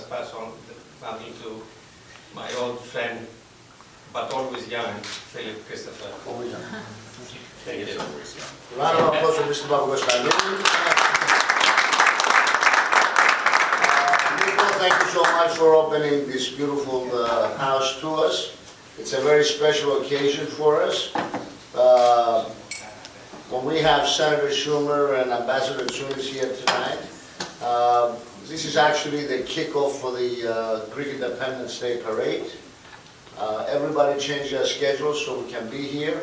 just pass on something to my old friend, but always young, Philip Christopher. Always young. Thank you. Round of applause for Mr. Papagos. Nico, thank you so much for opening this beautiful house to us. It's a very special occasion for us. When we have Senator Schumer and Ambassador TSUNIS here tonight, this is actually the kickoff for the Greek Independence Day Parade. Everybody changed their schedules so we can be here.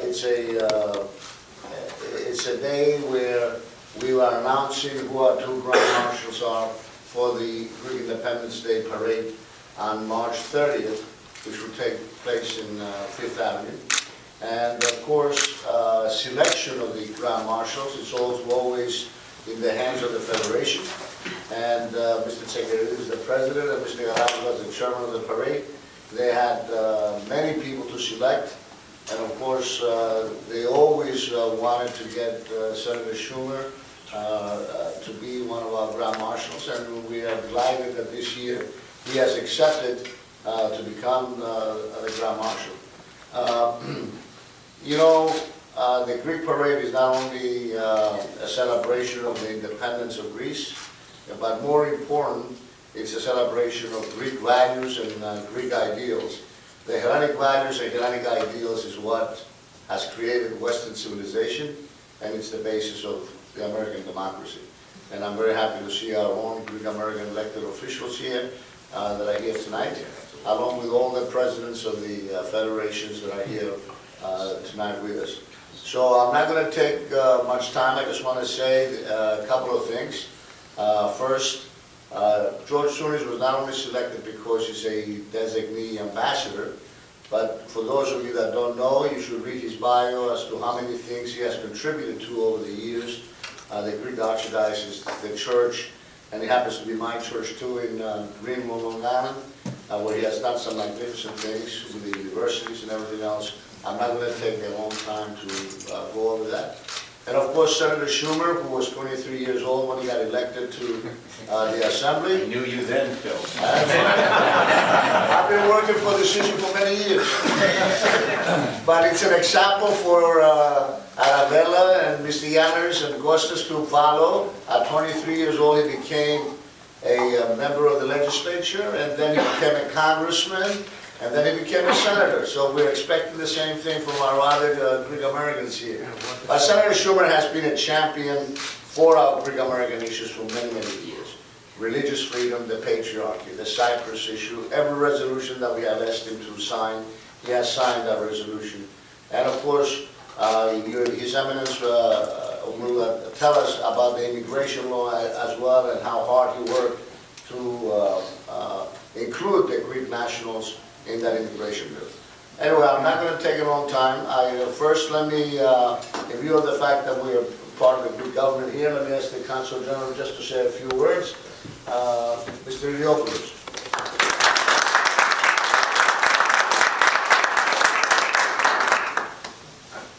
It's a day where we are announcing who our two Grand Marshals are for the Greek Independence Day Parade on March 30th, which will take place in Fifth Avenue. And of course, selection of the Grand Marshals is also always in the hands of the Federation. And Mr. Tsekeridis is the president, and Mr. Galakis is the chairman of the parade. They had many people to select, and of course, they always wanted to get Senator Schumer to be one of our Grand Marshals, and we are delighted that this year he has accepted to become the Grand Marshal. You know, the Greek parade is not only a celebration of the independence of Greece, but more important, it's a celebration of Greek values and Greek ideals. The Hellenic values and Hellenic ideals is what has created Western civilization, and it's the basis of the American democracy. And I'm very happy to see our own Greek American elected officials here that are here tonight, along with all the presidents of the federations that are here tonight with us. So I'm not going to take much time. I just want to say a couple of things. First, George TSUNIS was not only selected because he's a designee ambassador, but for those of you that don't know, you should read his bio as to how many things he has contributed to over the years. The Greek Archdiocese, the church, and it happens to be my church too in Greenville, Long Island, where he has done some magnificent things with the universities and everything else. I'm not going to take a long time to go over that. And of course, Senator Schumer, who was 23 years old when he got elected to the Assembly. I knew you then, Phil. I've been working for this issue for many years. But it's an example for Arabella and Mr. Yanners and Kostas to follow. At 23 years old, he became a member of the legislature, and then he became a congressman, and then he became a senator. So we're expecting the same thing from our other Greek Americans here. But Senator Schumer has been a champion for our Greek American issues for many, many years. Religious freedom, the patriarchy, the Cyprus issue, every resolution that we have asked him to sign, he has signed that resolution. And of course, His Eminence will tell us about the immigration law as well, and how hard he worked to include the Greek nationals in that immigration bill. Anyway, I'm not going to take a long time. First, let me, in view of the fact that we are part of the Greek government here, let me ask the Consul General just to say a few words. Mr. Iliopoulos.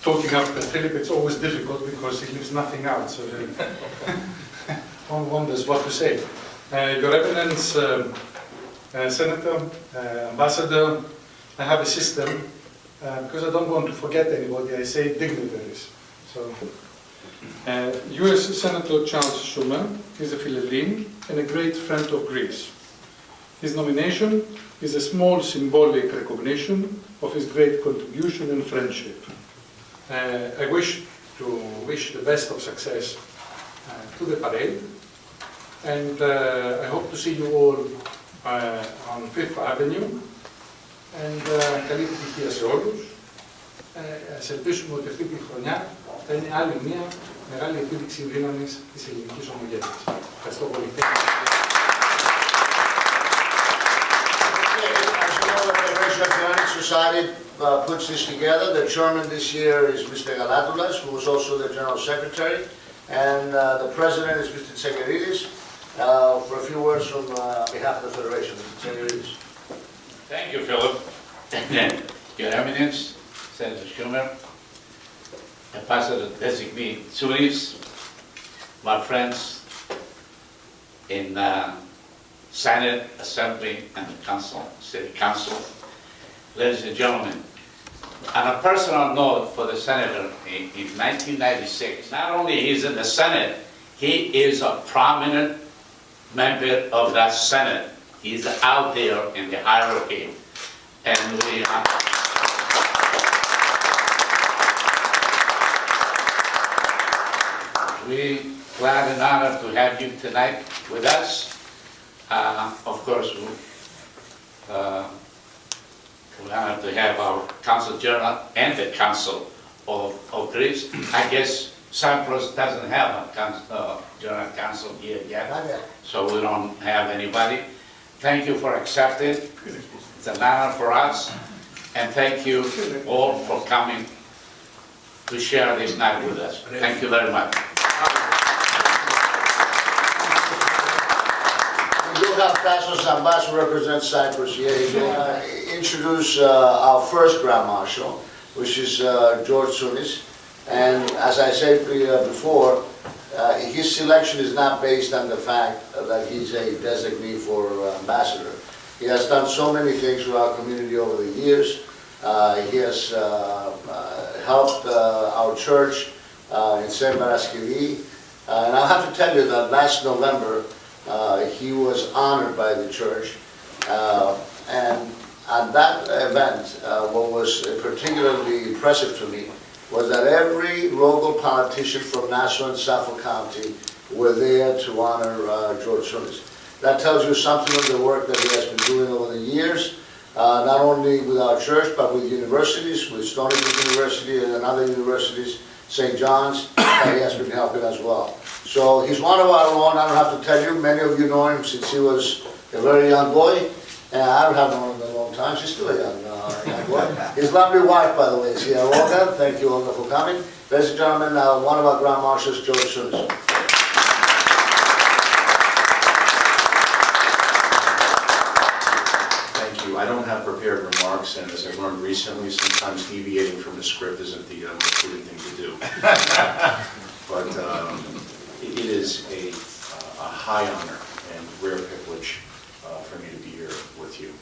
Talking after Philip, it's always difficult because he leaves nothing out, so one wonders what to say. Your Eminence, Senator, Ambassador, I have a system, because I don't want to forget anybody, I say dignitaries. So, U.S. Senator Charles Schumer is a Philhellene and a great friend of Greece. His nomination is a small symbolic recognition of his great contribution and friendship. I wish the best of success to the parade, and I hope to see you all on Fifth Avenue, and καλή επιτυχία σε όλους. Ας ελπίσουμε ότι αυτή τη χρονιά θα είναι άλλη μια μεγάλη επίδειξη δύναμης της ελληνικής ομογένειας. Ευχαριστώ πολύ. The Hellenic Society puts this together. The chairman this year is Mr. Galakis, who is also the general secretary, and the president is Mr. Tsekeridis. For a few words from behalf of the Federation, Mr. Tsekeridis. Thank you, Philip. Your Eminence, Senator Schumer, Ambassador Designee TSUNIS, my friends in Senate, Assembly, and the Council, City Council. Ladies and gentlemen, on a personal note for the Senator, in 1996, not only he's in the Senate, he is a prominent member of that Senate. He's out there in the hierarchy. And we're glad and honored to have you tonight with us. Of course, we're honored to have our Council General and the Council of Greece. I guess Cyprus doesn't have a General Council here yet, so we don't have anybody. Thank you for accepting. It's an honor for us. And thank you all for coming to share this night with us. Thank you very much. We do have Tassos Ambas, who represents Cyprus here. He will introduce our first Grand Marshal, which is George TSUNIS. And as I said before, his selection is not based on the fact that he's a designee for ambassador. He has done so many things for our community over the years. He has helped our church in St. Paraskevy. And I have to tell you that last November, he was honored by the church. And at that event, what was particularly impressive to me was that every local politician from Nassau and Suffolk County were there to honor George TSUNIS. That tells you something of the work that he has been doing over the years, not only with our church, but with universities, with Stony Brook University and other universities, St. John's, that he has been helping as well. So he's one of our own. I don't have to tell you, many of you know him since he was a very young boy. And I don't have known him in a long time. She's still a young boy. His lovely wife, by the way, is here, Olga. Thank you, Olga, for coming. Ladies and gentlemen, one of our Grand Marshals, George TSUNIS. Thank you. I don't have prepared remarks, and as I learned recently, sometimes deviating from the script isn't the most prudent thing to do. But it is a high honor and rare privilege for me to be here with you.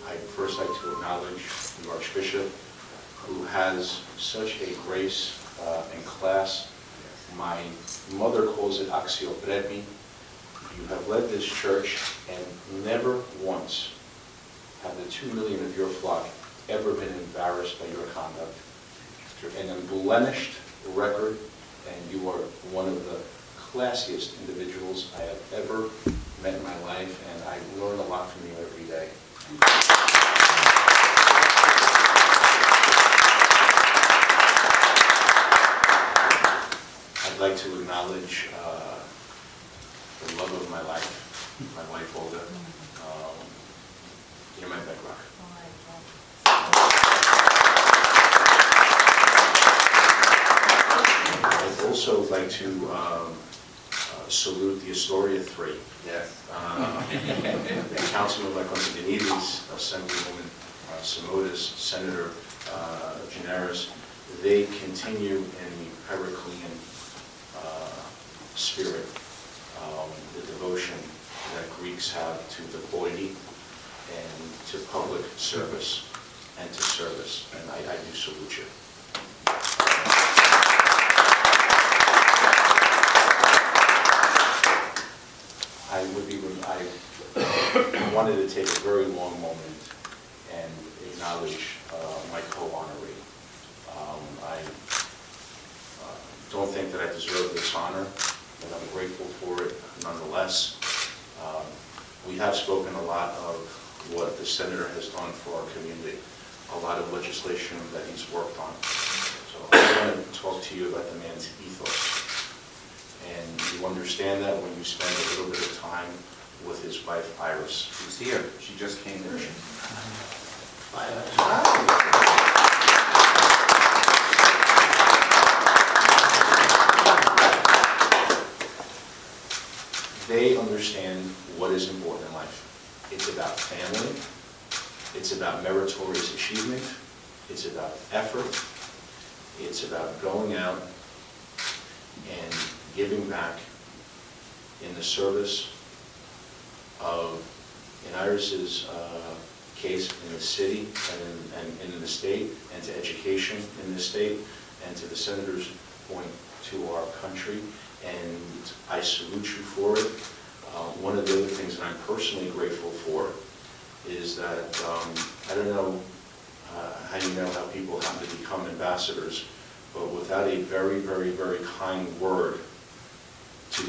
I'd first like to acknowledge the Archbishop, who has such a grace and class. My mother calls it axioprepi. You have led this church, and never once have the 2 million of your flock ever been embarrassed by your conduct. An unblemished record, and you are one of the classiest individuals I have ever met in my life, and I learn a lot from you every day. I'd like to acknowledge the love of my wife, Olga. You're my bedrock. I'd also like to salute the Astoria Three. Yes. Councilman Konstantinidis, Assemblywoman Simotis, Senator Generis. They continue in the Heraclean spirit, the devotion that Greeks have to the polity and to public service and to service, and I do salute you. I wanted to take a very long moment and acknowledge my co-honoree. I don't think that I deserve this honor, but I'm grateful for it nonetheless. We have spoken a lot of what the Senator has done for our community, a lot of legislation that he's worked on. So I want to talk to you about the man's ethos. And you understand that when you spend a little bit of time with his wife, Iris. She's here. She just came there. They understand what is important in life. It's about family. It's about meritorious achievement. It's about effort. It's about going out and giving back in the service of Iris's case in the city and in the state, and to education in the state, and to the senator's point to our country, and I salute you for it. One of the other things that I'm personally grateful for is that, I don't know how you know how people happen to become ambassadors, but without a very, very, very kind word to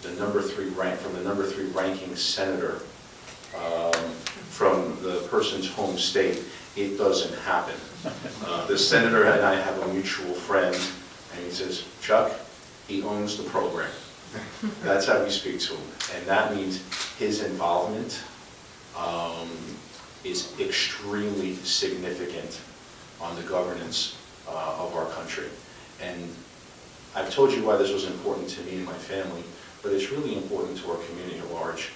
the number 3 ranking senator from the person's home state, it doesn't happen. The senator and I have a mutual friend, and he says, Chuck, he owns the program. That's how we speak to him. And that means his involvement is extremely significant on the governance of our country. And I've told you why this was important to me and my family, but it's really important to our community at large.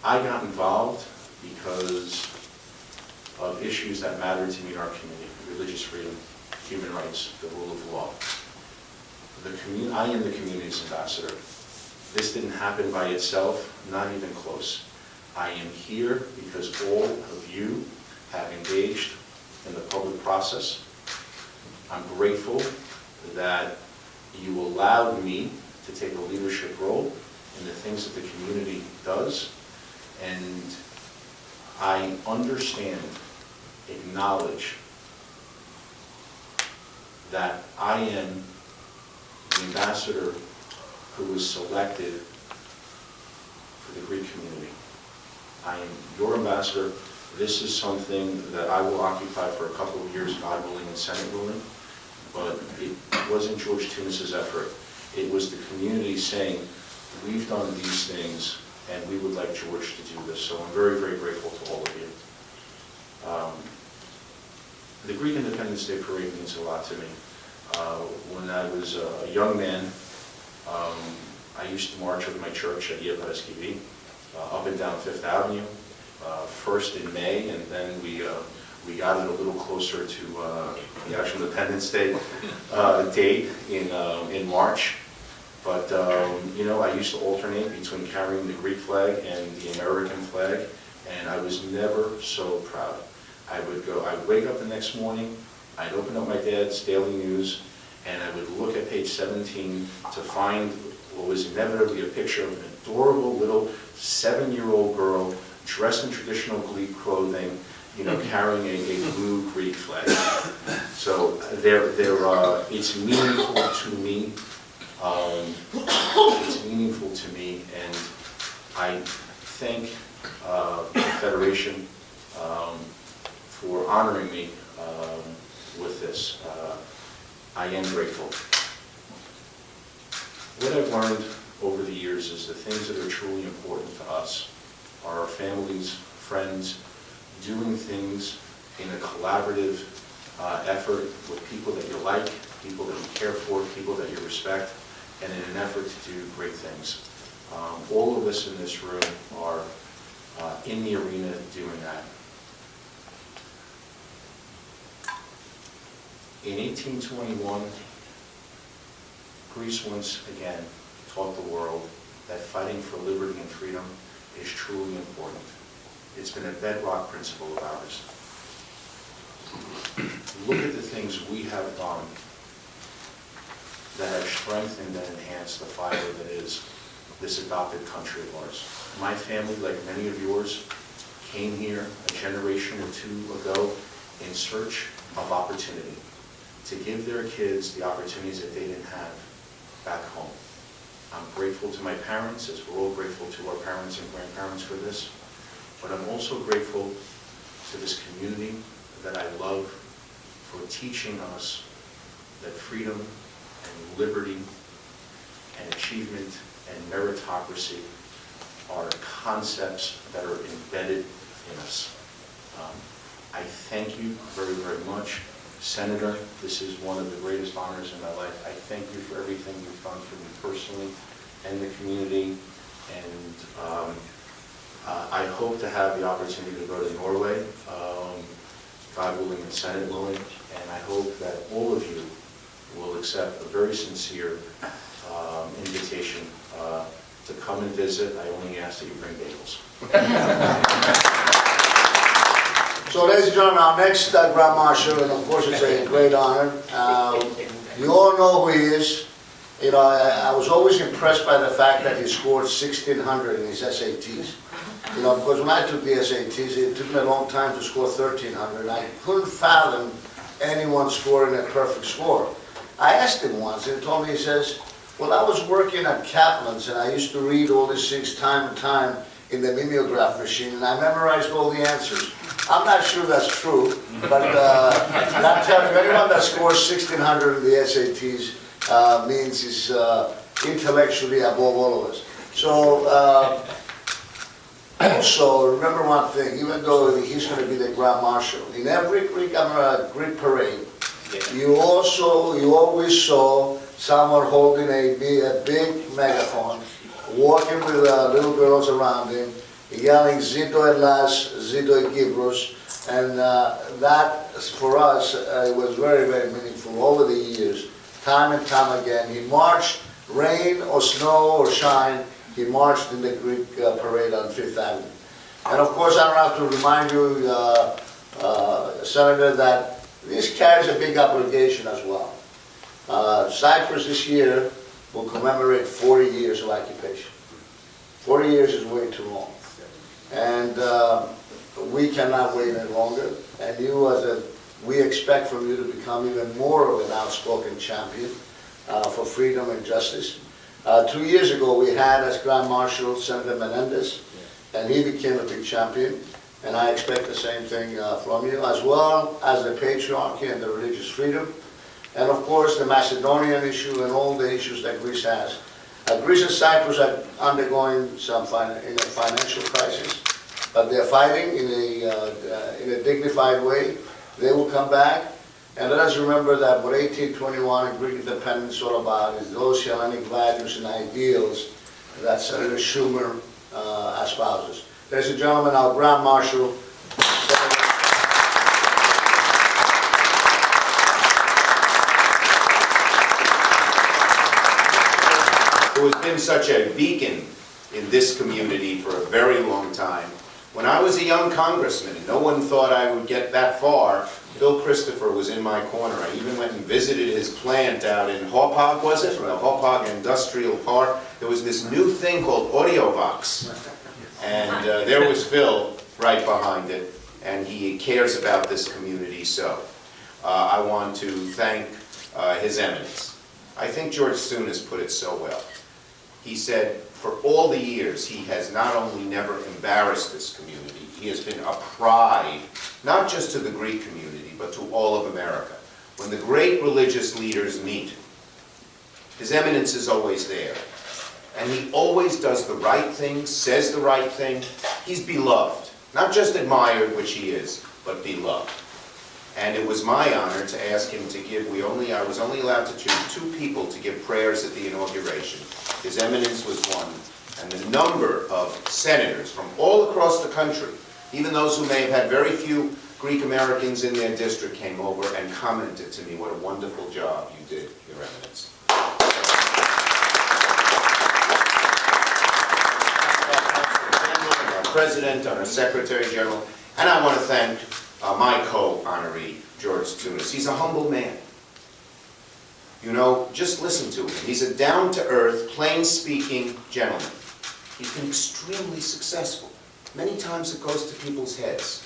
I got involved because of issues that matter to me in our community: religious freedom, human rights, the rule of law. I am the community's ambassador. This didn't happen by itself, not even close. I am here because all of you have engaged in the public process. I'm grateful that you allowed me to take a leadership role in the things that the community does. And I understand, acknowledge that I am the ambassador who was selected for the Greek community. I am your ambassador. This is something that I will occupy for a couple of years, God willing and Senate willing, but it wasn't George TSUNIS' effort. It was the community saying, we've done these things and we would like George to do this. So I'm very, very grateful to all of you. The Greek Independence Day Parade means a lot to me. When I was a young man, I used to march with my church at Yepareskivi, up and down Fifth Avenue, first in May, and then we got it a little closer to the actual Independence Day date in March. But you know, I used to alternate between carrying the Greek flag and the American flag, and I was never so proud. I'd wake up the next morning, I'd open up my dad's daily news, and I would look at page 17 to find what was inevitably a picture of an adorable little 7-year-old girl dressed in traditional Greek clothing, you know, carrying a blue Greek flag. So it's meaningful to me. It's meaningful to me, and I thank the Federation for honoring me with this. I am grateful. What I've learned over the years is the things that are truly important to us are our families, friends, doing things in a collaborative effort with people that you like, people that you care for, people that you respect, and in an effort to do great things. All of us in this room are in the arena doing that. In 1821, Greece once again taught the world that fighting for liberty and freedom is truly important. It's been a bedrock principle of ours. Look at the things we have done that have strengthened and enhanced the fire that is this adopted country of ours. My family, like many of yours, came here a generation or two ago in search of opportunity, to give their kids the opportunities that they didn't have back home. I'm grateful to my parents, as we're all grateful to our parents and grandparents for this, but I'm also grateful to this community that I love for teaching us that freedom and liberty and achievement and meritocracy are concepts that are embedded in us. I thank you very, very much. Senator, this is one of the greatest honors in my life. I thank you for everything you've done for me personally and the community. And I hope to have the opportunity to go to Norway, God willing and Senate willing. And I hope that all of you will accept a very sincere invitation to come and visit. I only ask that you bring bagels. So, ladies and gentlemen, our next Grand Marshal, and of course it's a great honor. You all know who he is. You know, I was always impressed by the fact that he scored 1,600 in his SATs. You know, because when I took the SATs, it took me a long time to score 1,300. I couldn't fathom anyone scoring a perfect score. I asked him once, and he told me, he says, well, I was working at Kaplan's, and I used to read all these things time and time in the mimeograph machine, and I memorized all the answers. I'm not sure that's true, but that tells you anyone that scores 1,600 in the SATs means he's intellectually above all of us. So, also, remember one thing, even though he's going to be the Grand Marshal, in every Greek parade, you always saw someone holding a big megaphone, walking with little girls around him, yelling Zito Elas, Zito Kibros, and that, for us, it was very, very meaningful over the years, time and time again. He marched, rain or snow or shine, he marched in the Greek parade on Fifth Avenue. And of course, I don't have to remind you, Senator, that this carries a big obligation as well. Cyprus this year will commemorate 40 years of occupation. 40 years is way too long. And we cannot wait any longer. And we expect from you to become even more of an outspoken champion for freedom and justice. 2 years ago, we had as Grand Marshal Senator Menendez, and he became a big champion. And I expect the same thing from you, as well as the patriarchy and the religious freedom. And of course, the Macedonian issue and all the issues that Greece has. Greece and Cyprus are undergoing some financial crisis, but they're fighting in a dignified way. They will come back. And let us remember that what 1821 and Greek independence is all about is those Hellenic values and ideals that Senator Schumer espouses. Ladies and gentlemen, our Grand Marshal, Who has been such a beacon in this community for a very long time. When I was a young congressman and no one thought I would get that far, Bill Christopher was in my corner. I even went and visited his plant out in Hauppauge, was it? The Hauppauge Industrial Park. There was this new thing called AudioVox. And there was Phil right behind it, and he cares about this community so. I want to thank His Eminence. I think George TSUNIS put it so well. He said, for all the years, he has not only never embarrassed this community, he has been a pride, not just to the Greek community, but to all of America. When the great religious leaders meet, His Eminence is always there. And he always does the right thing, says the right thing. He's beloved, not just admired, which he is, but beloved. And it was my honor to ask him to give, I was only allowed to choose 2 people to give prayers at the inauguration. His Eminence was one, and the number of senators from all across the country, even those who may have had very few Greek Americans in their district, came over and commented to me what a wonderful job you did, Your Eminence. Our President, our Secretary General, and I want to thank my co-honoree, George TSUNIS. He's a humble man. You know, just listen to him. He's a down-to-earth, plain-speaking gentleman. He's been extremely successful. Many times it goes to people's heads.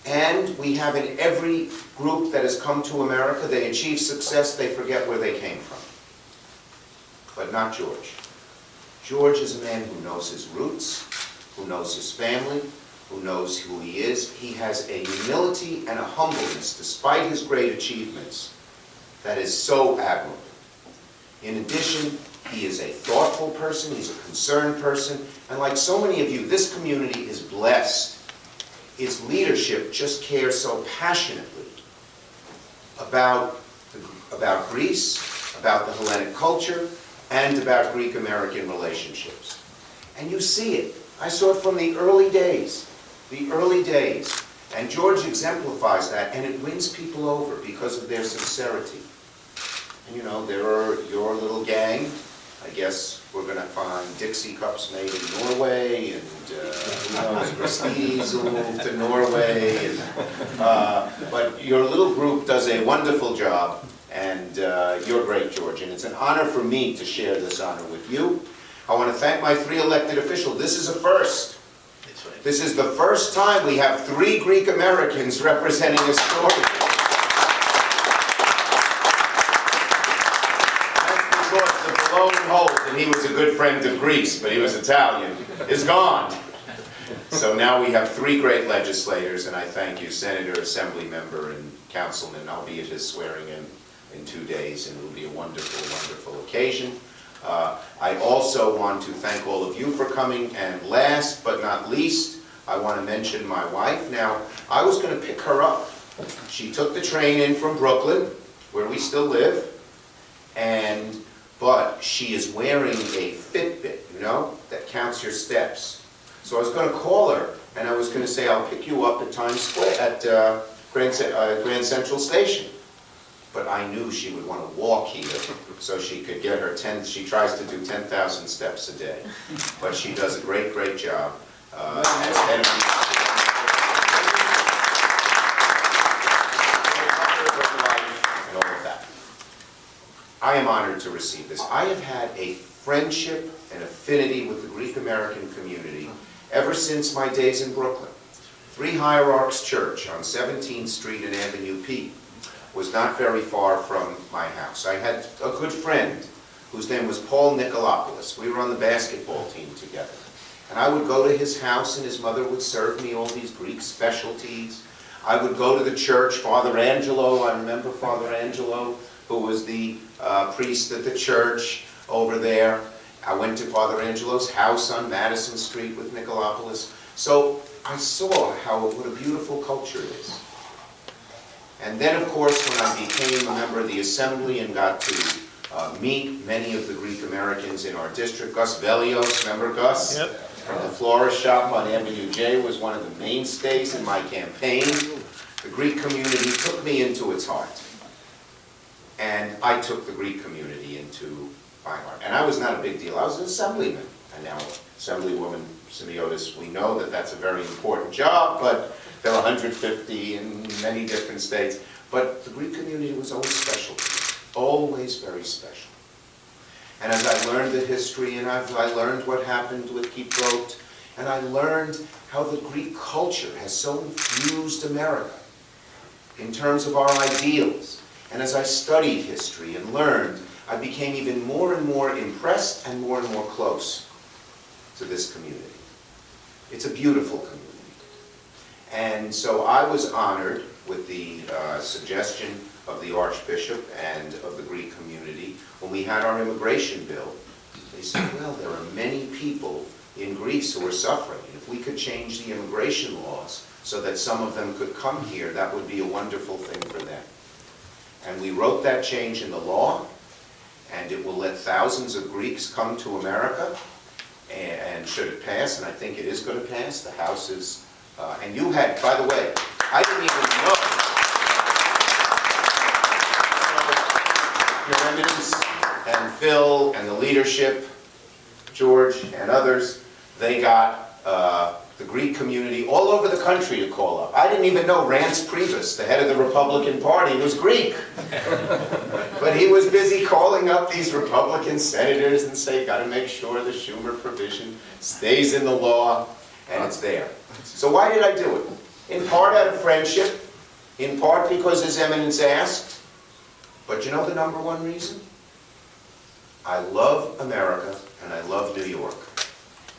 And we have in every group that has come to America, they achieve success, they forget where they came from. But not George. George is a man who knows his roots, who knows his family, who knows who he is. He has a humility and a humbleness, despite his great achievements, that is so admirable. In addition, he is a thoughtful person, he's a concerned person, and like so many of you, this community is blessed. Its leadership just cares so passionately about Greece, about the Hellenic culture, and about Greek-American relationships. And you see it. I saw it from the early days. And George exemplifies that, and it wins people over because of their sincerity. And you know, there are your little gang, I guess we're going to find Dixie cups made in Norway, and who knows, Prestige will move to Norway. And, but your little group does a wonderful job, and you're great, George. And it's an honor for me to share this honor with you. I want to thank my 3 elected officials. This is a first. This is the first time we have 3 Greek Americans representing Astoria. That's because the blown hole that he was a good friend of Greece, but he was Italian, is gone. So now we have 3 great legislators, and I thank you, Senator, Assembly Member, and Councilman. I'll be at his swearing in 2 days, and it will be a wonderful, wonderful occasion. I also want to thank all of you for coming, and last but not least, I want to mention my wife. Now, I was going to pick her up. She took the train in from Brooklyn, where we still live, but she is wearing a Fitbit, you know, that counts your steps. So I was going to call her, and I was going to say, I'll pick you up at Times Square, at Grand Central Station. But I knew she would want to walk here, so she could get her she tries to do 10,000 steps a day. But she does a great, great job as head of and all of that. I am honored to receive this. I have had a friendship and affinity with the Greek American community ever since my days in Brooklyn. 3 Hierarchs Church on 17th Street and Avenue P was not very far from my house. I had a good friend whose name was Paul Nicolopoulos. We were on the basketball team together. And I would go to his house, and his mother would serve me all these Greek specialties. I would go to the church. Father Angelo, I remember Father Angelo, who was the priest at the church over there. I went to Father Angelo's house on Madison Street with Nicolopoulos. So I saw what a beautiful culture it is. And then, of course, when I became a member of the Assembly and got to meet many of the Greek Americans in our district, Gus Velios, remember Gus? Yep. From the florist shop on Avenue J, was one of the mainstays in my campaign. The Greek community took me into its heart. And I took the Greek community into my heart. And I was not a big deal. I was an assemblyman. And now, Assemblywoman Semiotis, we know that that's a very important job, but there are 150 in many different states. But the Greek community was always special to me, always very special. And as I learned the history, and I learned what happened with Kyprot, and I learned how the Greek culture has so infused America in terms of our ideals. And as I studied history and learned, I became even more and more impressed and more close to this community. It's a beautiful community. And so I was honored with the suggestion of the Archbishop and of the Greek community when we had our immigration bill. They said, well, there are many people in Greece who are suffering. If we could change the immigration laws so that some of them could come here, that would be a wonderful thing for them. And we wrote that change in the law, and it will let thousands of Greeks come to America. And should it pass, and I think it is going to pass, the House is, and you had, by the way, I didn't even know. Your Eminence and Phil and the leadership, George and others, they got the Greek community all over the country to call up. I didn't even know Rance Priebus, the head of the Republican Party, was Greek. But he was busy calling up these Republican senators and saying, got to make sure the Schumer provision stays in the law, and it's there. So why did I do it? In part out of friendship, in part because His Eminence asked, but you know the number one reason? I love America and I love New York.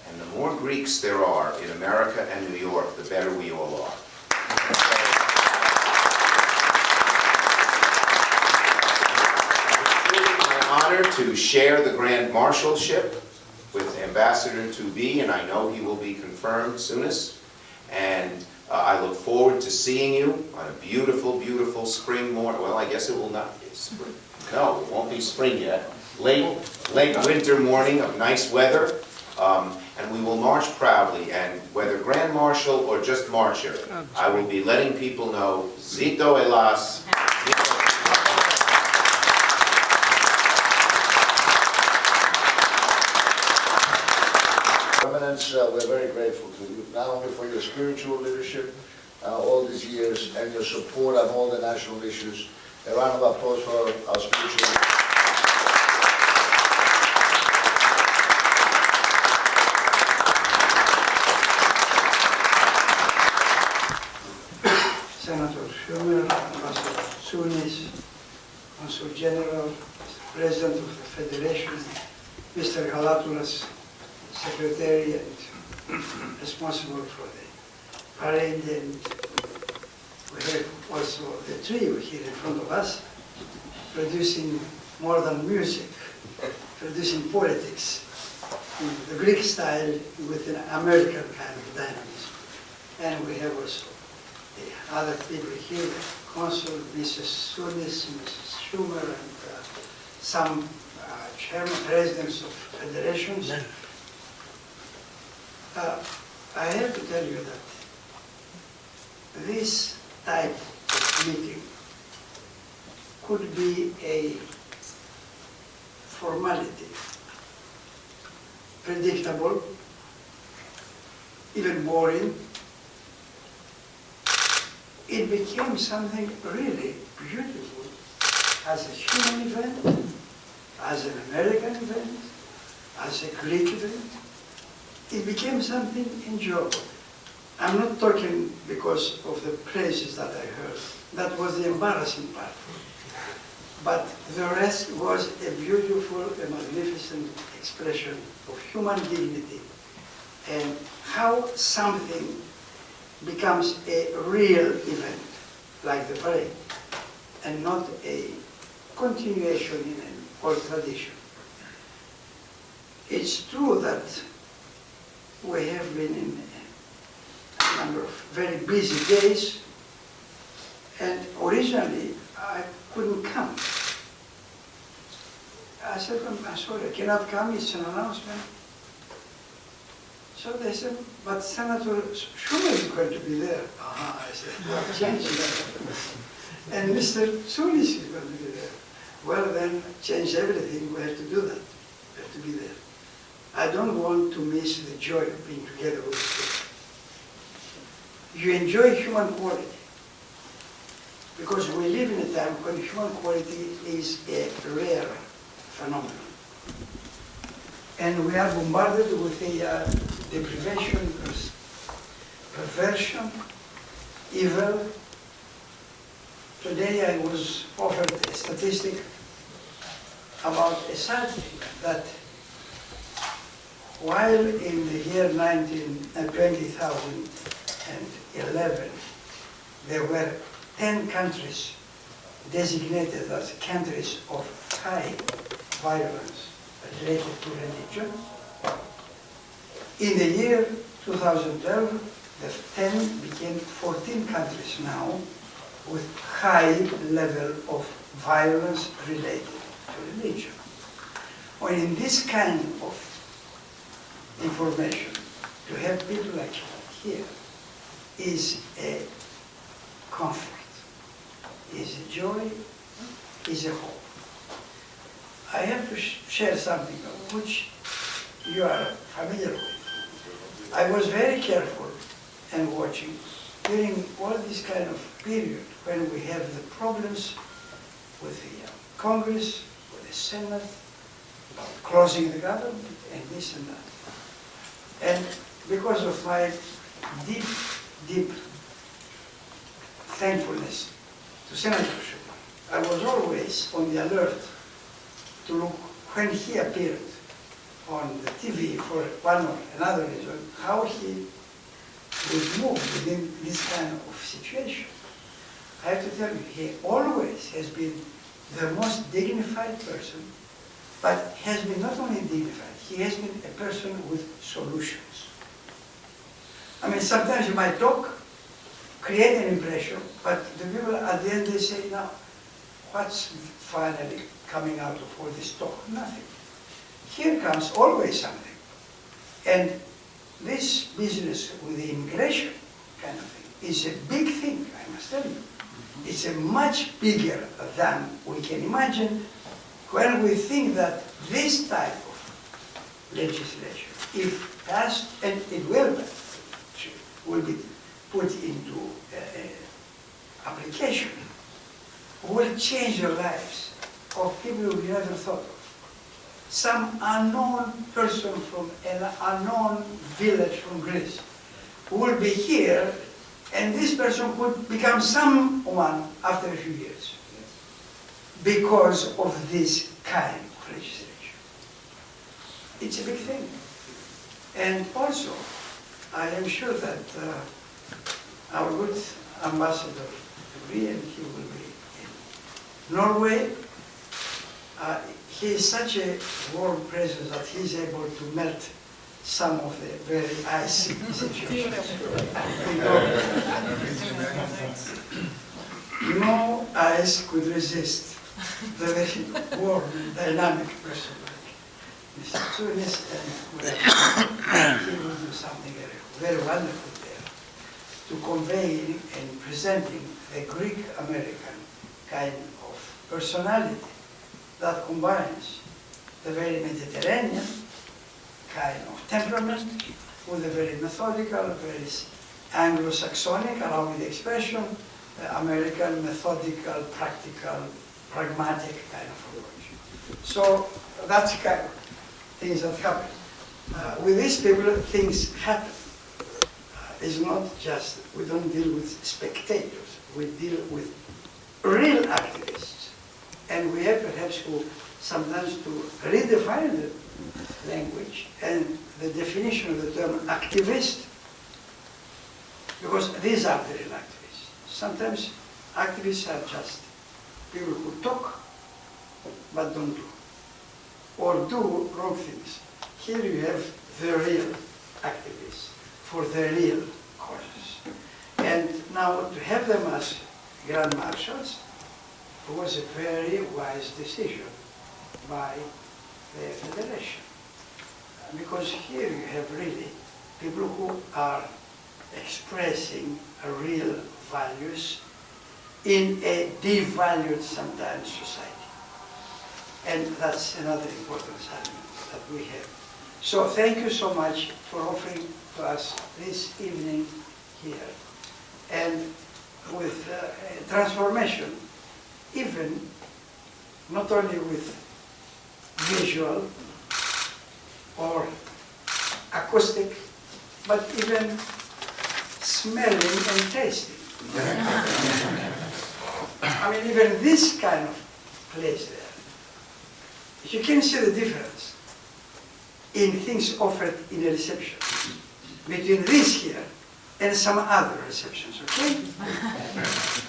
And the more Greeks there are in America and New York, the better we all are. It's truly my honor to share the Grand Marshalship with Ambassador to be, and I know he will be confirmed TSUNIS. And I look forward to seeing you on a beautiful, beautiful spring morning. Well, I guess it will not be spring. No, it won't be spring yet. Late winter morning of nice weather. And we will march proudly, and whether Grand Marshal or just marcher, I will be letting people know, Zito Elas. Eminence, we're very grateful to you, not only for your spiritual leadership all these years and your support on all the national issues. A round of applause for our spiritual leaders. Senator Schumer, Ambassador TSUNIS, Consul General, President of the Federation, Mr. Galatoulas, Secretary and responsible for the parade, and we have also the trio here in front of us, producing more than music, producing politics in the Greek style with an American kind of dynamism. And we have also the other people here, the Consul, Mrs. TSUNIS, Mrs. Schumer, and some chairman, presidents of federations. I have to tell you that this type of meeting could be a formality, predictable, even boring. It became something really beautiful as a human event, as an American event, as a Greek event. It became something enjoyable. I'm not talking because of the praises that I heard. That was the embarrassing part. But the rest was a beautiful, a magnificent expression of human dignity and how something becomes a real event, like the parade, and not a continuation in an old tradition. It's true that we have been in a number of very busy days, and originally I couldn't come. I said, I'm sorry, I cannot come, it's an announcement. So they said, but Senator Schumer is going to be there. I said, well, change that. And Mr. TSUNIS is going to be there. Well, then, change everything, we have to do that. We have to be there. I don't want to miss the joy of being together with you. You enjoy human quality, because we live in a time when human quality is a rare phenomenon. And we are bombarded with a deprivation, perversion, evil. Today I was offered a statistic about a sad thing, that while in the year 2011 there were 10 countries designated as countries of high violence related to religion, in the year 2012 the 10 became 14 countries now with high level of violence related to religion. When in this kind of information, to have people like here is a comfort, is a joy, is a hope. I have to share something which you are familiar with. I was very careful and watching during all this kind of period when we have the problems with the Congress, with the Senate, about closing the government and this and that. And because of my deep, deep thankfulness to Senator Schumer, I was always on the alert to look when he appeared on the TV for one or another reason, how he would move within this kind of situation. I have to tell you, he always has been the most dignified person, but has been not only dignified, he has been a person with solutions. I mean, sometimes you might talk, create an impression, but the people at the end they say, now, what's finally coming out of all this talk? Nothing. Here comes always something. And this business with the immigration kind of thing is a big thing, I must tell you. It's a much bigger than we can imagine when we think that this type of legislation, if passed, and it will be put into application, will change the lives of people who you never thought of. Some unknown person from an unknown village from Greece will be here, and this person could become someone after a few years because of this kind of legislation. It's a big thing. And also, I am sure that our good ambassador will agree, and he will be in Norway. He is such a warm presence that he is able to melt some of the very icy situations. No ice could resist the very warm and dynamic person like Mr. TSUNIS, and he will do something very, very wonderful there to convey and presenting a Greek-American kind of personality that combines the very Mediterranean kind of temperament with a very methodical, very Anglo-Saxonic, along with the expression, American, methodical, practical, pragmatic kind of approach. So that's the kind of things that happen. With these people, things happen. It's not just, we don't deal with spectators, we deal with real activists. And we have perhaps to sometimes to redefine the language and the definition of the term activist, because these are the real activists. Sometimes activists are just people who talk but don't do, or do wrong things. Here you have the real activists for the real causes. And now to have them as Grand Marshals was a very wise decision by the Federation. Because here you have really people who are expressing real values in a devalued sometimes society. And that's another important assignment that we have. So thank you so much for offering to us this evening here. And with transformation, even not only with visual or acoustic, but even smelling and tasting. I mean, even this kind of place there, you can see the difference in things offered in a reception between this here and some other receptions, okay?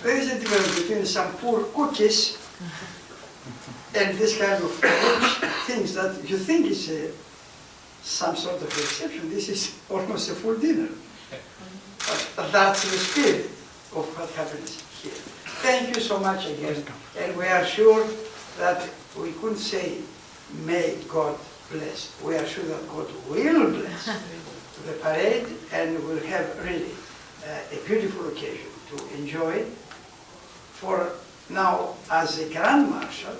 There is a difference between some poor cookies and this kind of rich things that you think is some sort of reception. This is almost a full dinner. But that's the spirit of what happens here. Thank you so much again. And we are sure that we couldn't say, may God bless. We are sure that God will bless the parade, and we'll have really a beautiful occasion to enjoy. For now, as a Grand Marshal,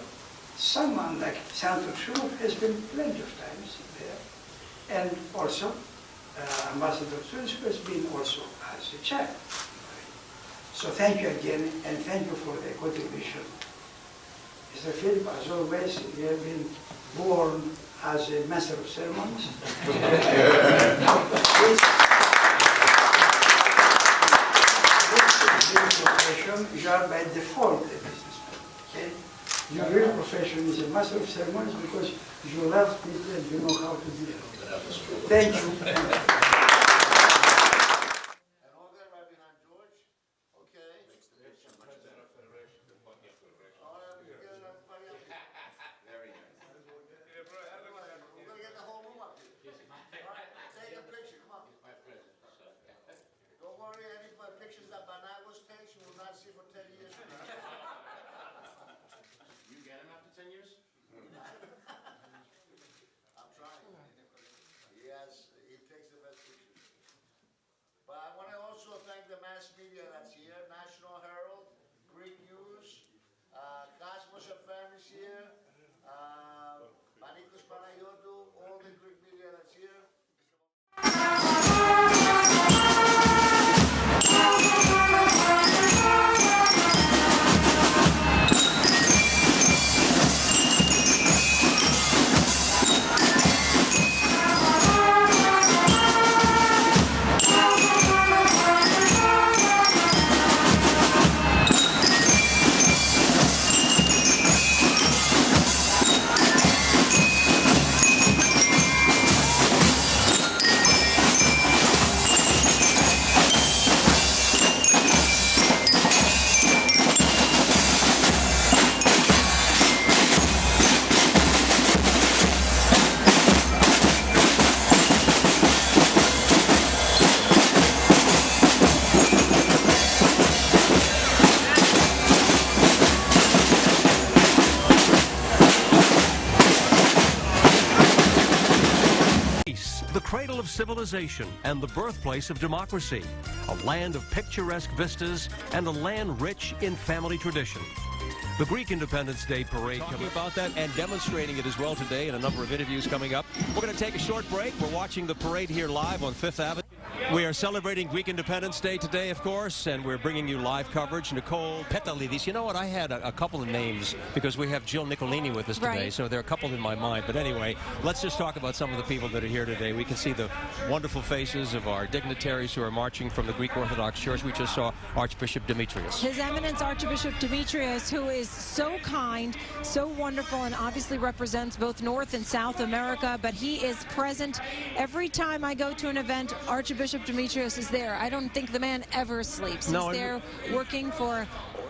someone like Senator Schumer has been plenty of times there, and also Ambassador TSUNIS has been also as a chair. So thank you again, and thank you for the contribution. Mr. Philip, as always, you have been born as a master of ceremonies. This profession, you are by default a businessman. Okay? Your real profession is a master of ceremonies because you love people and you know how to do it. Thank you. And all that right behind George? Okay. Very nice. We're gonna get the whole room up here. All right, take a picture, come on. Don't worry, any pictures that PANAGOS takes, you will not see for 10 years from now. You get him after 10 years? I'm trying. He takes the best pictures. But I want to also thank the mass media that's here, National Herald, Greek News, Cosmos FM is here, Panikos Panagiotou, all the Greek media The cradle of civilization and the birthplace of democracy, a land of picturesque vistas and a land rich in family tradition. The Greek Independence Day Parade talking about that and demonstrating it as well today in a number of interviews coming up. We're going to take a short break. We're watching the parade here live on 5th Avenue. We are celebrating Greek Independence Day today, of course, and we're bringing you live coverage. Nicole Petalidis. You know what? I had a couple of names because we have Jill Nicolini with us today, so there are a couple in my mind. But anyway, let's just talk about some of the people that are here today. We can see the wonderful faces of our dignitaries who are marching from the Greek Orthodox Church. We just saw Archbishop Dimitrios. His Eminence Archbishop Dimitrios, who is so kind, so wonderful, and obviously represents both North and South America, but he is present every time I go to an event. Archbishop Dimitrios is there. I don't think the man ever sleeps. He's there working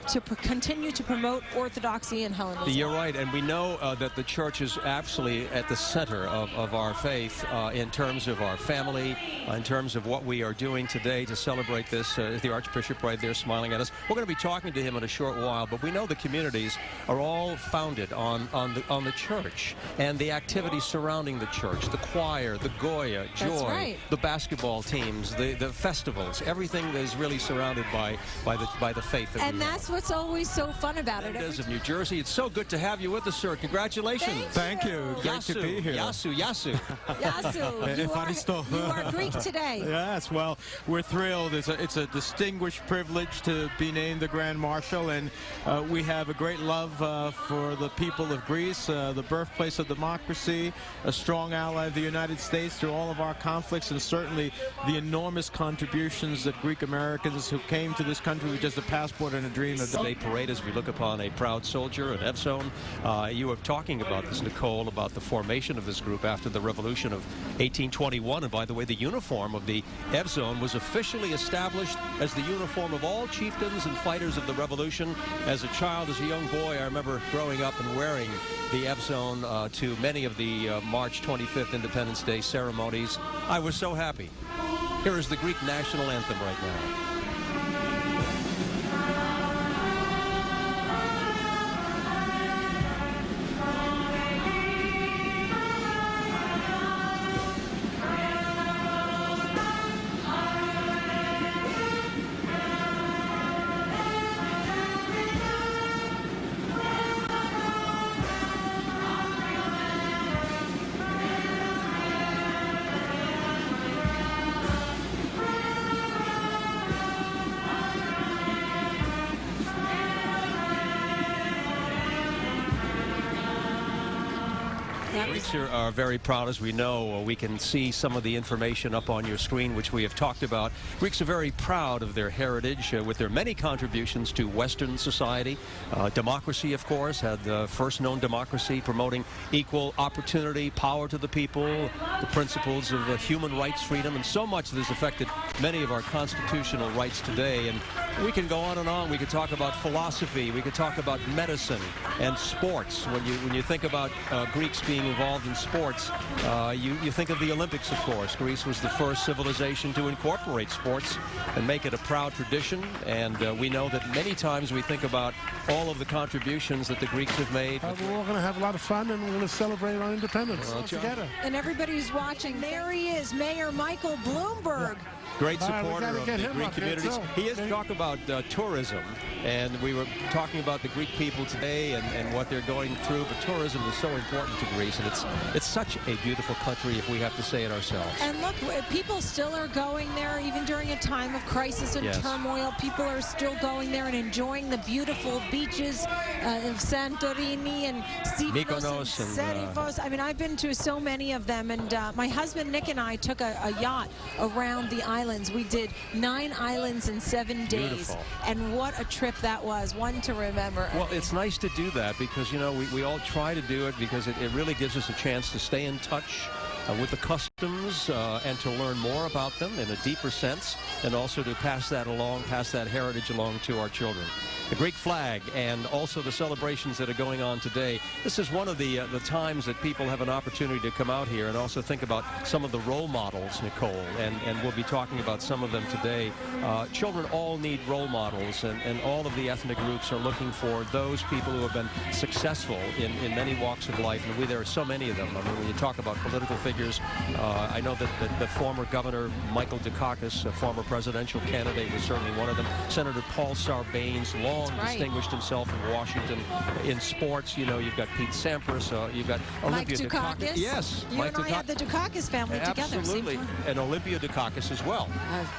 to continue to promote orthodoxy in Hellenism. You're right, and we know that the church is absolutely at the center of our faith in terms of our family, in terms of what we are doing today to celebrate this. The Archbishop right there smiling at us. We're going to be talking to him in a short while, but we know the communities are all founded on the church and the activities surrounding the church, the choir, the Goya, Joy, the basketball teams, the festivals. Everything is really surrounded by the faith that and that's what's always so fun about it. Of New Jersey. It's so good to have you with us, sir. Congratulations. Thank you. Great to be here. Yasu. You are Greek today. Yes, well, we're thrilled. It's a distinguished privilege to be named the Grand Marshal, and we have a great love for the people of Greece, the birthplace of democracy, a strong ally of the United States through all of our conflicts, and certainly the enormous contributions that Greek Americans who came to this country with just a passport and a dream. The Day Parade, as we look upon a proud soldier, an Evzone. You were talking about this, Nicole, about the formation of this group after the Revolution of 1821. And by the way, the uniform of the Evzone was officially established as the uniform of all chieftains and fighters of the Revolution. As a child, as a young boy, I remember growing up and wearing the Evzone to many of the March 25th Independence Day ceremonies. I was so happy. Here is the Greek national anthem right now. Greeks are very proud, as we know. We can see some of the information up on your screen, which we have talked about. Greeks are very proud of their heritage, with their many contributions to Western society. Democracy, of course, had the first known democracy, promoting equal opportunity, power to the people, the principles of human rights, freedom, and so much that has affected many of our constitutional rights today. And we can go on and on. We could talk about philosophy. We could talk about medicine and sports. When you think about Greeks being involved in sports, you think of the Olympics, of course. Greece was the first civilization to incorporate sports and make it a proud tradition. And we know that many times we think about all of the contributions that the Greeks have made. We're all going to have a lot of fun, and we're going to celebrate our independence all together. And everybody's watching. There he is, Mayor Michael Bloomberg. Yeah. Great supporter of the Greek communities. He is talking about tourism, and we were talking about the Greek people today and what they're going through, but tourism is so important to Greece, and it's such a beautiful country, if we have to say it ourselves. And look, people still are going there, even during a time of crisis and turmoil. People are still going there and enjoying the beautiful beaches of Santorini and Mykonos and Serifos. I mean, I've been to so many of them, and my husband Nick and I took a yacht around the island. We did 9 islands in 7 days. Beautiful. And what a trip that was, one to remember. Well, it's nice to do that because, you know, we all try to do it because it really gives us a chance to stay in touch with the customs and to learn more about them in a deeper sense, and also to pass that heritage along to our children. the Greek flag and also the celebrations that are going on today. This is one of the times that people have an opportunity to come out here and also think about some of the role models, Nicole, and we'll be talking about some of them today. Children all need role models, and all of the ethnic groups are looking for those people who have been successful in many walks of life, and there are so many of them. I mean, when you talk about political figures, I know that the former Governor Michael Dukakis, a former presidential candidate, was certainly one of them. Senator Paul Sarbanes, long distinguished himself in Washington in sports. You know, you've got Pete Sampras, you've got Olympia Dukakis. Yes, you and I had the Dukakis family together. Absolutely, and Olympia Dukakis as well.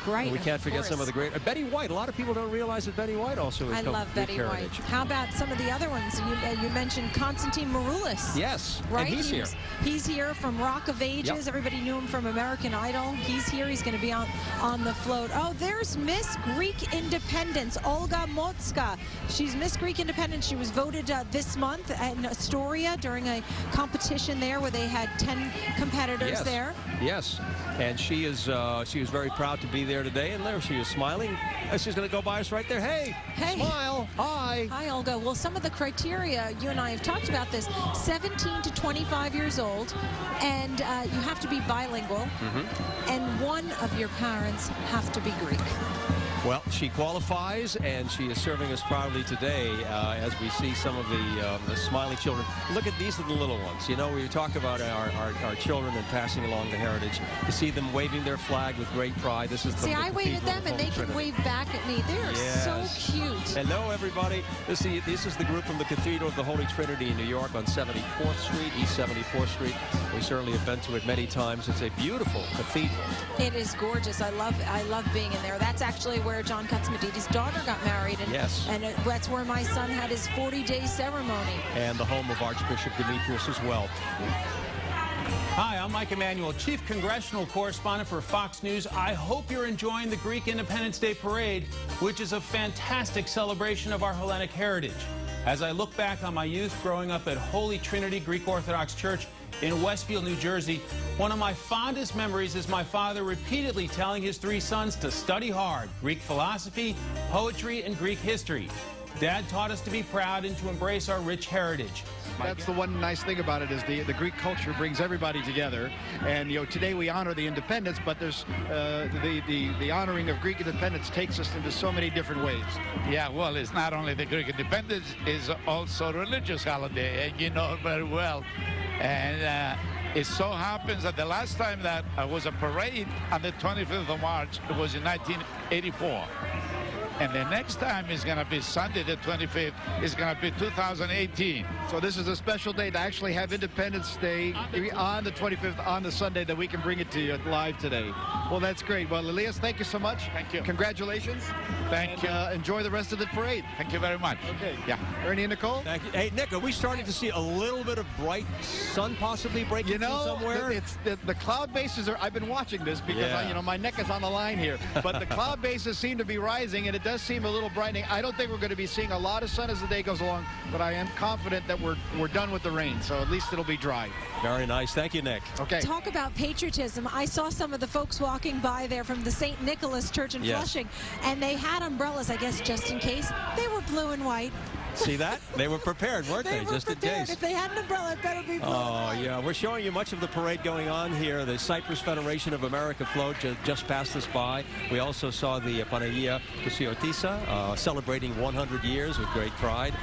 Great. And we can't forget some of the great. Betty White. A lot of people don't realize that Betty White also is. I love Betty White. How about some of the other ones? You mentioned Konstantin Maroulis. Yes, right. And he's here. He's here from Rock of Ages. Yep. Everybody knew him from American Idol. He's here. He's going to be on the float. Oh, there's Miss Greek Independence, Olga Motska. She's Miss Greek Independence. She was voted this month in Astoria during a competition there where they had 10 competitors there. Yes, and she was very proud to be there today, and there she is smiling. She's going to go by us right there. Hey, smile. Hi. Hi, Olga. Well, some of the criteria, you and I have talked about this, 17 to 25 years old, and you have to be bilingual, and one of your parents have to be Greek. Well, she qualifies, and she is serving us proudly today as we see some of the smiling children. Look at these are the little ones. You know, we talk about our children and passing along the heritage. You see them waving their flag with great pride. This is I wave at them, and they can wave back at me. They are so cute. Hello, everybody. This is the group from the Cathedral of the Holy Trinity in New York on 74th Street, East 74th Street. We certainly have been to it many times. It's a beautiful cathedral. It is gorgeous. I love being in there. That's actually where John Katzmadidi's daughter got married, and that's where my son had his 40-day ceremony. And the home of Archbishop Dimitrios as well. Hi, I'm Mike Emanuel, Chief Congressional Correspondent for Fox News. I hope you're enjoying the Greek Independence Day Parade, which is a fantastic celebration of our Hellenic heritage. As I look back on my youth growing up at Holy Trinity Greek Orthodox Church in Westfield, New Jersey, one of my fondest memories is my father repeatedly telling his 3 sons to study hard: Greek philosophy, poetry, and Greek history. Dad taught us to be proud and to embrace our rich heritage. That's the one nice thing about it, is the Greek culture brings everybody together. And you know, today we honor the independence, but there's the honoring of Greek independence takes us into so many different ways. Yeah, well, it's not only the Greek independence, it's also a religious holiday, and you know very well. And it so happens that the last time that was a parade on the 25th of March, it was in 1984. And the next time is going to be Sunday the 25th. It's going to be 2018. So this is a special day to actually have Independence Day on the 25th, on the Sunday, that we can bring it to you live today. Well, that's great. Well, Elias, thank you so much. Thank you. Congratulations. Thank you. Enjoy the rest of the parade. Thank you very much. Okay. Yeah. Ernie and Nicole? Thank you. Hey, Nick, are we starting to see a little bit of bright sun possibly breaking through somewhere? It's the cloud bases are, I've been watching this because my neck is on the line here. But the cloud bases seem to be rising, and it does seem a little brightening. I don't think we're going to be seeing a lot of sun as the day goes along, but I am confident that we're done with the rain, so at least it'll be dry. Very nice. Thank you, Nick. Okay. Talk about patriotism. I saw some of the folks walking by there from the St. Nicholas Church in Flushing, and they had umbrellas, I guess, just in case. They were blue and white. See that? They were prepared, weren't they? Just in case. If they had an umbrella, it better be blue. Oh, yeah. We're showing you much of the parade going on here. The Cyprus Federation of America float just passed us by. We also saw the Panagia Kusiotisa celebrating 100 years with great pride.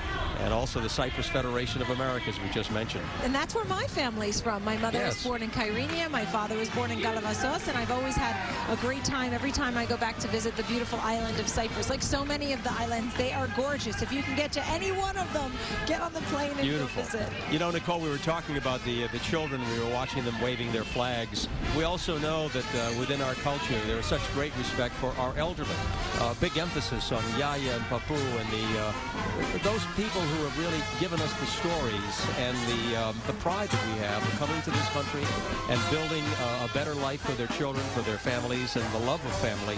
And also the Cyprus Federation of America, as we just mentioned. And that's where my family's from. My mother was born in Kyrenia. My father was born in Galavasos. And I've always had a great time every time I go back to visit the beautiful island of Cyprus. Like so many of the islands, they are gorgeous. If you can get to any one of them, get on the plane and go visit. You know, Nicole, we were talking about the children. We were watching them waving their flags. We also know that within our culture, there is such great respect for our elderly. Big emphasis on Yaya and Papu and those people who have really given us the stories and the pride that we have of coming to this country and building a better life for their children, for their families, and the love of family.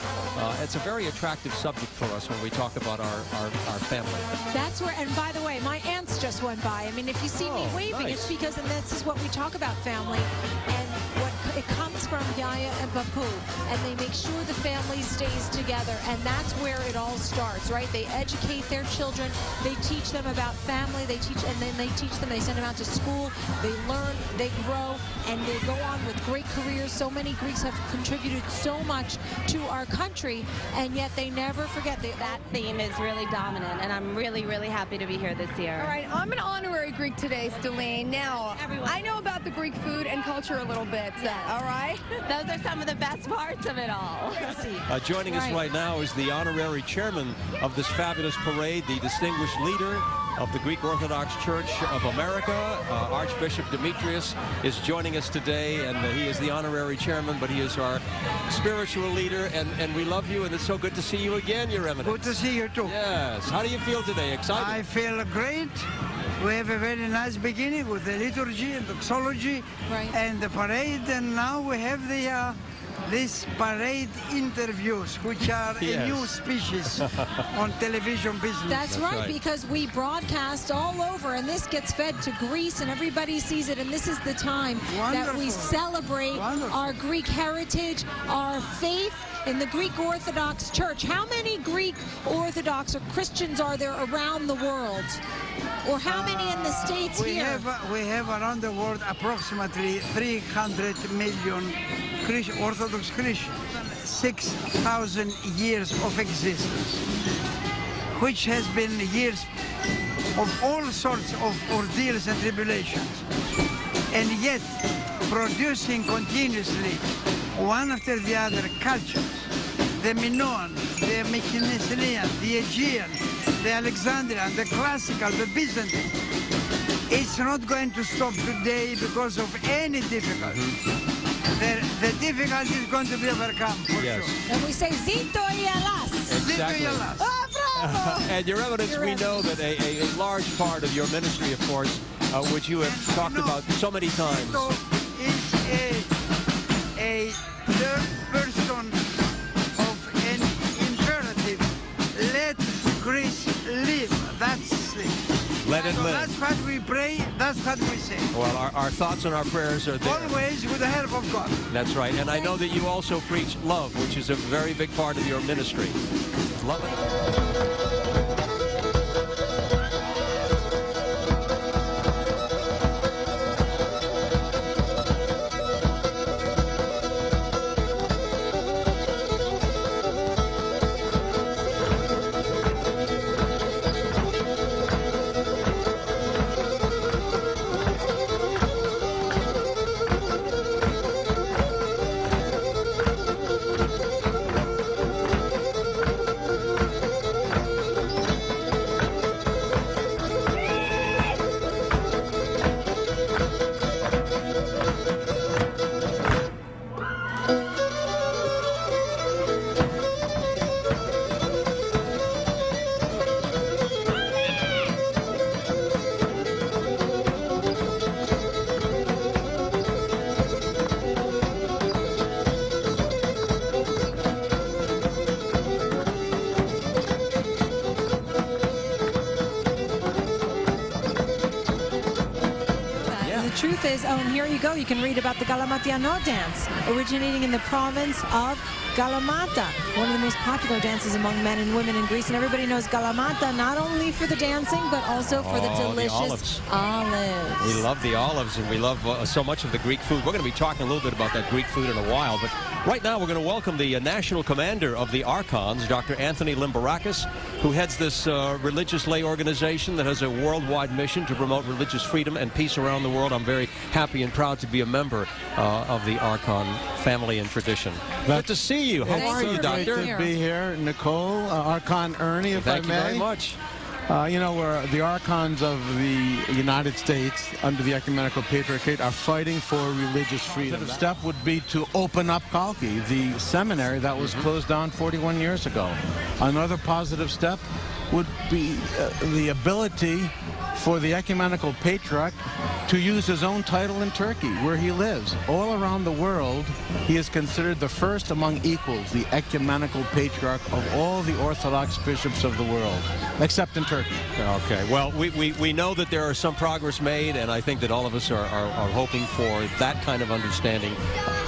It's a very attractive subject for us when we talk about our family. That's where, and by the way, my aunts just went by. I mean, if you see me waving, it's because, and this is what we talk about, family, and what it comes from Yaya and Papu, and they make sure the family stays together, and that's where it all starts, right? They educate their children, they teach them about family, they teach them, they send them out to school, they learn, they grow, and they go on with great careers. So many Greeks have contributed so much to our country, and yet they never forget. That theme is really dominant, and I'm really, really happy to be here this year. All right, I'm an honorary Greek today, Stellene. Now, I know about the Greek food and culture a little bit, all right? Those are some of the best parts of it all. Joining us right now is the honorary chairman of this fabulous parade, the distinguished leader of the Greek Orthodox Church of America. Archbishop Dimitrios is joining us today, and he is the honorary chairman, but he is our spiritual leader, and we love you, and it's so good to see you again, Your Eminence. Good to see you too. Yes. How do you feel today? Excited? I feel great. We have a very nice beginning with the liturgy and doxology and the parade, and now we have the these parade interviews, which are a new species on television business. That's right, because we broadcast all over, and this gets fed to Greece, and everybody sees it, and this is the time that we celebrate our Greek heritage, our faith in the Greek Orthodox Church. How many Greek Orthodox or Christians are there around the world? Or how many in the States here? We have around the world approximately 300 million Orthodox Christians, 6,000 years of existence, which has been years of all sorts of ordeals and tribulations, and yet producing continuously, one after the other, cultures, the Minoan, the Mycenaean, the Aegean, the Alexandrian, the Classical, the Byzantine. It's not going to stop today because of any difficulty. The difficulty is going to be overcome, for sure. And we say, Zito y alas. Exactly. Oh, bravo! And Your Eminence, we know that a large part of your ministry, of course, which you have talked about so many times. Zito is a third person of an imperative. Let Greece live. That's it. Let it live. That's what we pray, that's what we say. Well, our thoughts and our prayers are there. Always with the help of God. That's right. And I know that you also preach love, which is a very big part of your ministry. Love it. The truth is, oh, and here you go, you can read about the Galamatiano dance, originating in the province of Kalamata, one of the most popular dances among men and women in Greece. And everybody knows Kalamata not only for the dancing, but also for the delicious olives. We love the olives, and we love so much of the Greek food. We're going to be talking a little bit about that Greek food in a while, but right now we're going to welcome the national commander of the Archons, Dr. Anthony Limbarakis, who heads this religious lay organization that has a worldwide mission to promote religious freedom and peace around the world. I'm very happy and proud to be a member of the Archon family and tradition. Good to see you. How are you, Doctor? Great to be here. Nicole, Archon Ernie, if I may. Thank you very much. You know, we're the Archons of the United States under the Ecumenical Patriarchate are fighting for religious freedom. The step would be to open up Kalki, the seminary that was closed down 41 years ago. Another positive step would be the ability for the ecumenical patriarch to use his own title in Turkey, where he lives. All around the world, he is considered the first among equals, the ecumenical patriarch of all the Orthodox bishops of the world, except in Turkey. Okay, well, we know that there are some progress made, and I think that all of us are hoping for that kind of understanding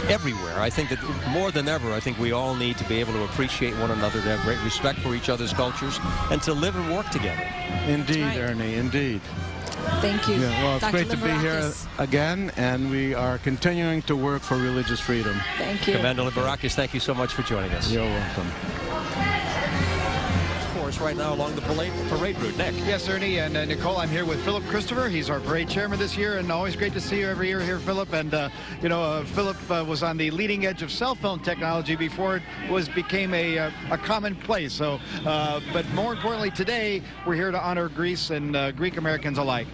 everywhere. I think that more than ever, I think we all need to be able to appreciate one another, to have great respect for each other's cultures, and to live and work together. Indeed, right. Ernie, indeed. Thank you. Yeah, well, it's Dr. great to be here again, and we are continuing to work for religious freedom. Thank you. Commander Libarakis, thank you so much for joining us. You're welcome. Right now along the parade route. Nick. Yes, Ernie and Nicole, I'm here with Philip Christopher. He's our parade chairman this year, and always great to see you every year here, Philip. And Philip was on the leading edge of cell phone technology before it became a commonplace. So, but more importantly, today we're here to honor Greece and Greek Americans alike.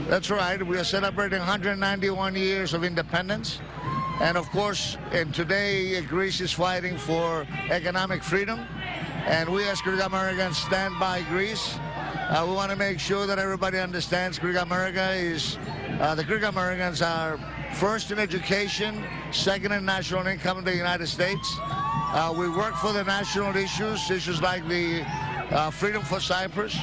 That's right. We are celebrating 191 years of independence. And of course, today Greece is fighting for economic freedom. And we as Greek Americans stand by Greece. We want to make sure that everybody understands Greek America is, the Greek Americans are first in education, second in national income in the United States. We work for the national issues like the freedom for Cyprus.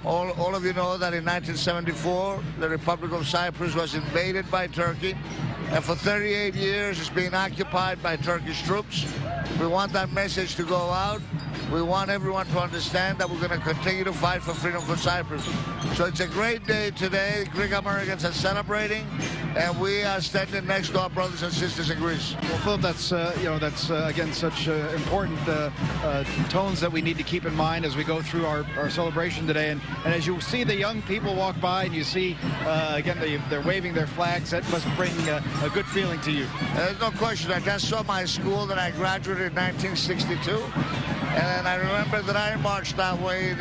All of you know that in 1974, the Republic of Cyprus was invaded by Turkey. And for 38 years, it's been occupied by Turkish troops. We want that message to go out. We want everyone to understand that we're going to continue to fight for freedom for Cyprus. So it's a great day today. Greek Americans are celebrating, and we are standing next to our brothers and sisters in Greece. Well, Philip, that's again such important tones that we need to keep in mind as we go through our celebration today. And as you see the young people walk by, and you see again they're waving their flags, that must bring a good feeling to you. There's no question. I just saw my school that I graduated in 1962. And I remember that I marched that way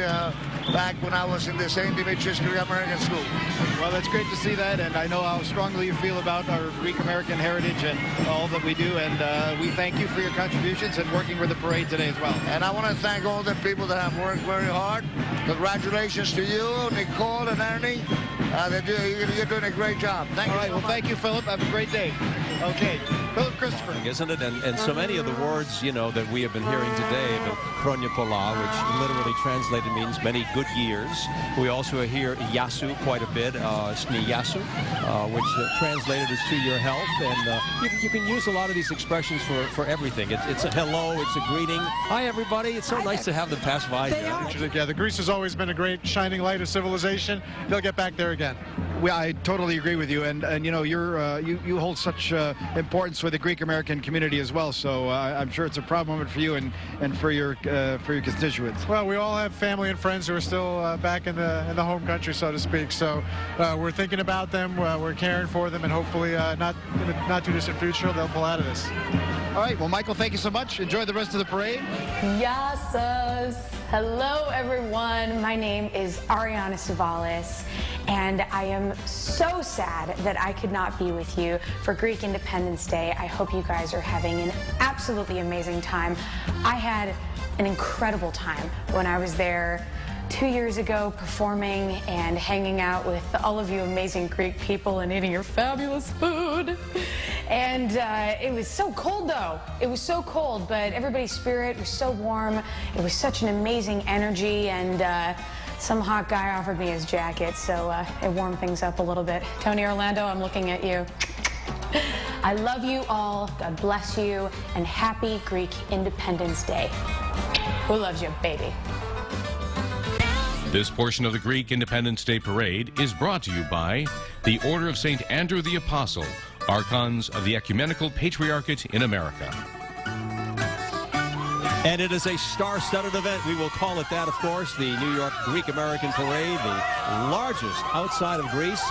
back when I was in the St. Dimitrios Greek American School. Well, that's great to see that, and I know how strongly you feel about our Greek American heritage and all that we do, and we thank you for your contributions and working with the parade today as well. And I want to thank all the people that have worked very hard. Congratulations to you, Nicole and Ernie. You're doing a great job. Thank you. All right, well, thank you, Philip. Have a great day. Okay, Philip Christopher. Isn't it? And so many of the words, that we have been hearing today, the Kronia Pola, which literally translated means many good years. We also hear Yasu quite a bit, Sni Yasu, which translated is to your health. And you can use a lot of these expressions for everything. It's a hello, it's a greeting. Hi, everybody. It's so nice to have them pass by here. Yeah, the Greece has always been a great shining light of civilization. They'll get back there again. Well, I totally agree with you, and you hold such importance with the Greek American community as well. So I'm sure it's a proud moment for you and for your constituents. Well, we all have family and friends who are still back in the home country, so to speak. So we're thinking about them, we're caring for them, and hopefully not in the not too distant future they'll pull out of this. All right. Well, Michael, thank you so much. Enjoy the rest of the parade. Yes. Hello, everyone. My name is Ariana Savalis, and I am so sad that I could not be with you for Greek Independence Day. I hope you guys are having an absolutely amazing time. I had an incredible time when I was there 2 years ago, performing and hanging out with all of you amazing Greek people and eating your fabulous food. And it was so cold, though. It was so cold, but everybody's spirit was so warm. It was such an amazing energy, and some hot guy offered me his jacket, so it warmed things up a little bit. Tony Orlando, I'm looking at you. I love you all. God bless you, and happy Greek Independence Day. Who loves you, baby? This portion of the Greek Independence Day Parade is brought to you by the Order of St. Andrew the Apostle, Archons of the Ecumenical Patriarchate in America. And it is a star-studded event. We will call it that, of course, the New York Greek American Parade, the largest outside of Greece.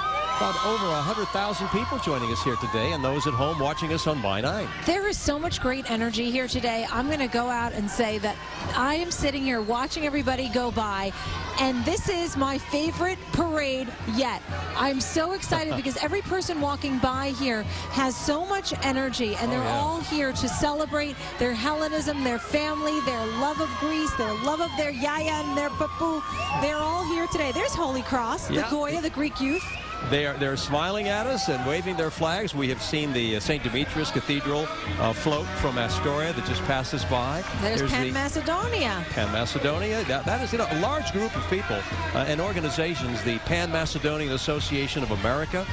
About over 100,000 people joining us here today, and those at home watching us on By 9. There is so much great energy here today. I'm going to go out and say that I am sitting here watching everybody go by, and this is my favorite parade yet. I'm so excited because every person walking by here has so much energy, and they're all here to celebrate their Hellenism, their family, their love of Greece, their love of their Yaya and their Papu. They're all here today. There's Holy Cross, the Goya, the Greek youth. They're smiling at us and waving their flags. We have seen the St. Demetrios Cathedral float from Astoria that just passed us by. There's Pan Macedonia. Pan Macedonia. That is a large group of people and organizations. The Pan Macedonian Association of America,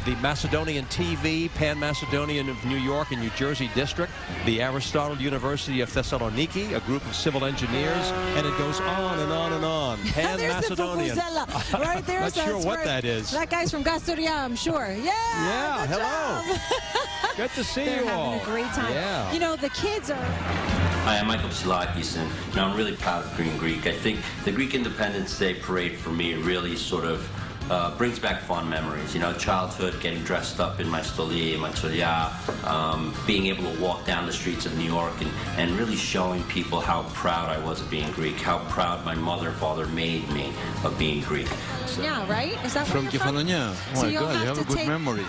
the Macedonian TV, Pan Macedonian of New York and New Jersey District, the Aristotle University of Thessaloniki, a group of civil engineers, and it goes on and on and on. Pan Macedonian. Right there. Not sure what that is. That guy's from Gastoria, I'm sure. Yeah, hello. Good to see you all. They're having a great time. Yeah. You know, the kids are... Hi, I'm Michael Psilakis, and I'm really proud of Green Greek. I think the Greek Independence Day Parade, for me, really sort of brings back fond memories. You know, childhood, getting dressed up in my stoli, my tsolia, being able to walk down the streets of New York and really showing people how proud I was of being Greek, how proud my mother and father made me of being Greek. So, yeah, right? Is that from Kefalonia? Oh my God, you have a good memory.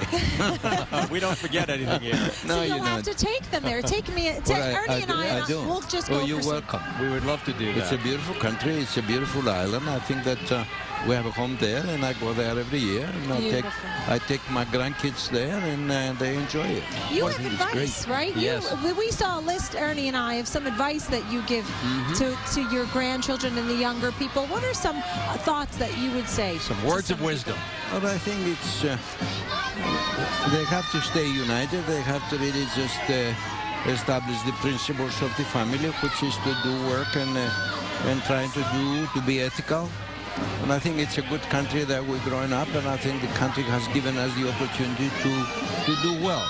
We don't forget anything here. No, so you'll you have don't. to take them there. Take me, Ernie and I do. we'll just go you're for welcome. We would love to do that. It's a beautiful country. It's a beautiful island. I think that we have a home there, and I go there every year. And I take my grandkids there, and they enjoy it. You I have think advice, it's great. right? Yes. We saw a list, Ernie and I, of some advice that you give to your grandchildren and the younger people. What are some thoughts that you would say? Some words of wisdom. Well, I think it's they have to stay united. They have to really just establish the principles of the family, which is to do work and trying to be ethical. And I think it's a good country that we're growing up, and I think the country has given us the opportunity to do well.